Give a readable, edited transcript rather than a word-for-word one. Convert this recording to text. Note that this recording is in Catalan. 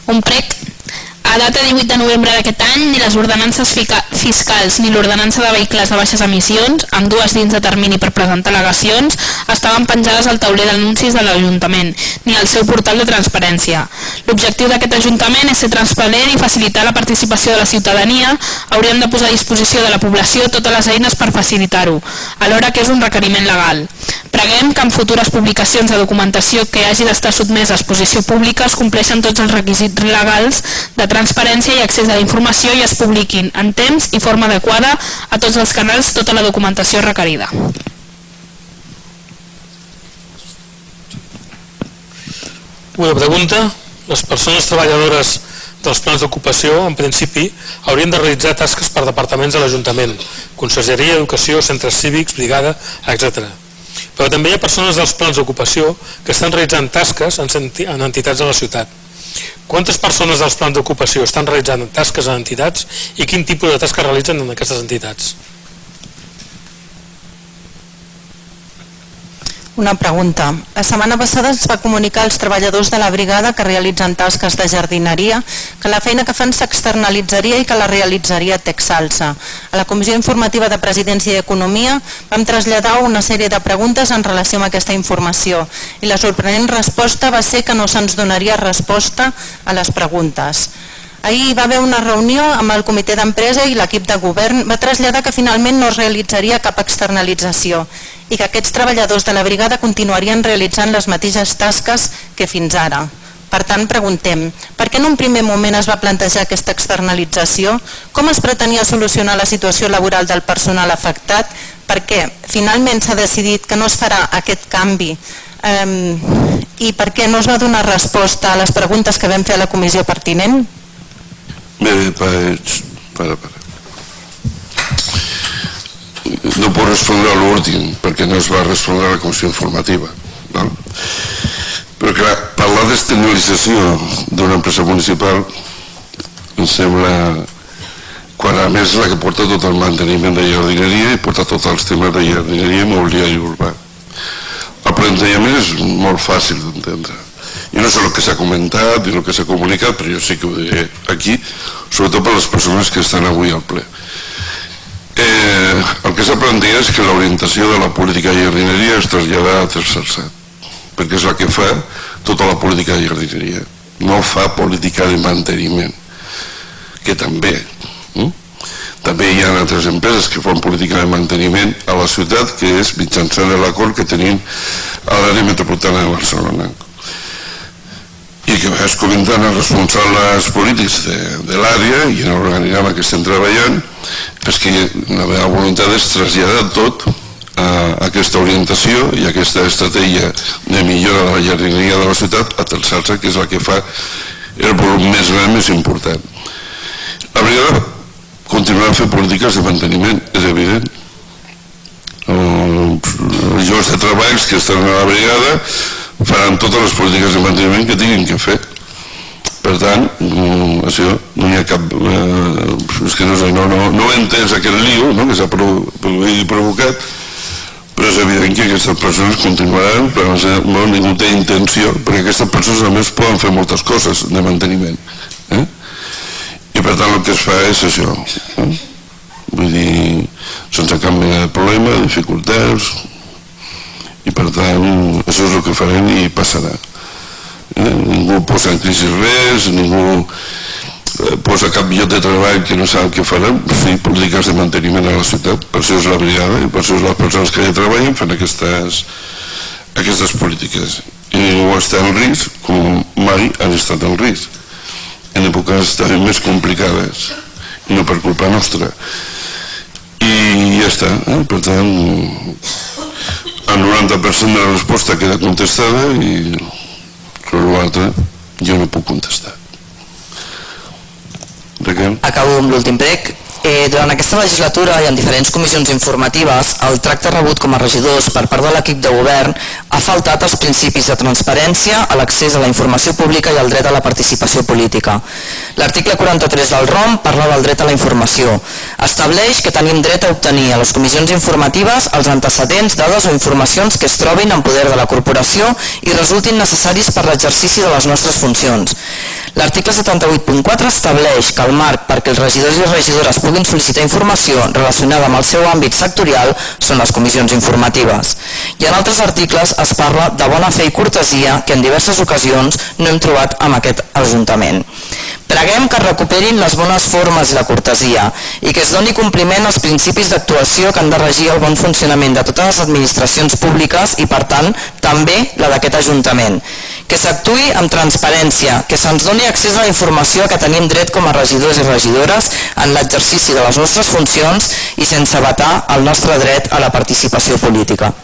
Un prec. A data 18 de novembre d'aquest any, ni les ordenances fiscals ni l'ordenança de vehicles de baixes emissions, amb dues dins de termini per presentar al·legacions, estaven penjades al tauler d'anuncis de l'Ajuntament, ni al seu portal de transparència. L'objectiu d'aquest Ajuntament és ser transparent i facilitar la participació de la ciutadania. Hauríem de posar a disposició de la població totes les eines per facilitar-ho, alhora que és un requeriment legal. Preguem que en futures publicacions de documentació que hagi d'estar sotmesa a exposició pública es compleixen tots els requisits legals de transparència i accés a la informació i es publiquin en temps i forma adequada a tots els canals tota la documentació requerida. Una pregunta. Les persones treballadores dels plans d'ocupació, en principi, haurien de realitzar tasques per departaments de l'Ajuntament, conselleria, educació, centres cívics, brigada, etc. Però també hi ha persones dels plans d'ocupació que estan realitzant tasques en entitats de la ciutat. Quantes persones dels plans d'ocupació estan realitzant tasques en entitats i quin tipus de tasques realitzen en aquestes entitats? Una pregunta. La setmana passada es va comunicar als treballadors de la brigada que realitzen tasques de jardineria que la feina que fan s'externalitzaria i que la realitzaria Texalsa. A la Comissió Informativa de Presidència i Economia vam traslladar una sèrie de preguntes en relació amb aquesta informació i la sorprenent resposta va ser que no se'ns donaria resposta a les preguntes. Ahir hi va haver una reunió amb el comitè d'empresa i l'equip de govern va traslladar que finalment no es realitzaria cap externalització i que aquests treballadors de la brigada continuarien realitzant les mateixes tasques que fins ara. Per tant, preguntem, per què en un primer moment es va plantejar aquesta externalització? Com es pretenia solucionar la situació laboral del personal afectat? Per què finalment s'ha decidit que no es farà aquest canvi? I per què no es va donar resposta a les preguntes que vam fer a la comissió pertinent? Bé, no puc respondre a l'últim perquè no es va respondre a la comissió informativa. Però clar, parlar d'externalització d'una empresa municipal em sembla, quan a més la que porta tot el manteniment de jardineria i porta tots els temes de jardineria, mobiliari urbà. El plantejament és molt fàcil d'entendre. Jo no sé el que s'ha comentat i el que s'ha comunicat, però jo sí que ho diré aquí, sobretot per les persones que estan avui al ple. El que s'ha plantejat és que l'orientació de la política de jardineria es trasllada a Texalsa, perquè és la que fa tota la política de jardineria. No fa política de manteniment, que també. També hi ha altres empreses que fan política de manteniment a la ciutat, que és mitjançant l'acord que tenim a l'àrea metropolitana de Barcelona. I que vas comentant els responsables polítics de l'àrea i en l'organigrama que estem treballant, és que la meva voluntat és traslladar tot a aquesta orientació i a aquesta estratègia de millora de la jardineria de la ciutat a Texalsa, que és la que fa el volum més gran, més important. La brigada continuarà fent polítiques de manteniment, és evident. Els llocs de treballs que estan a la brigada faran totes les polítiques de manteniment que tinguin que fer. Per tant, això no hi ha cap... És que no he entès aquest lío que s'ha provocat, però és evident que aquestes persones continuaran, però ningú té intenció, perquè aquestes persones a més poden fer moltes coses de manteniment. I per tant el que es fa és això. Vull dir, sense cap mena de problema, dificultats, i per tant això és el que farem i passarà. Ningú posa en crisi res, ningú posa cap lloc de treball que no sap què farem, sí, polítiques de manteniment a la ciutat, per això és la brigada i per això és les persones que hi treballen fent aquestes polítiques. I ningú està en risc com mai han estat en risc, en èpoques també més complicades i no per culpa nostra. I ja està, per tant el 90% de la resposta queda contestada i l'altre jo no puc contestar. Acabo amb l'últim prec. Durant aquesta legislatura i en diferents comissions informatives, el tracte rebut com a regidors per part de l'equip de govern ha faltat als principis de transparència, a l'accés a la informació pública i al dret a la participació política. L'article 43 del ROM parla del dret a la informació. Estableix que tenim dret a obtenir a les comissions informatives els antecedents, dades o informacions que es trobin en poder de la corporació i resultin necessaris per l'exercici de les nostres funcions. L'article 78.4 estableix que el marc perquè els regidors i regidores puguin sol·licitar informació relacionada amb el seu àmbit sectorial són les comissions informatives. I en altres articles es parla de bona fe i cortesia que en diverses ocasions no hem trobat amb aquest Ajuntament. Preguem que es recuperin les bones formes i la cortesia i que es doni compliment als principis d'actuació que han de regir el bon funcionament de totes les administracions públiques i, per tant, també la d'aquest Ajuntament. Que s'actuï amb transparència, que se'ns doni accés a la informació que tenim dret com a regidors i regidores en l'exercici de les nostres funcions i sense vetar el nostre dret a la participació política.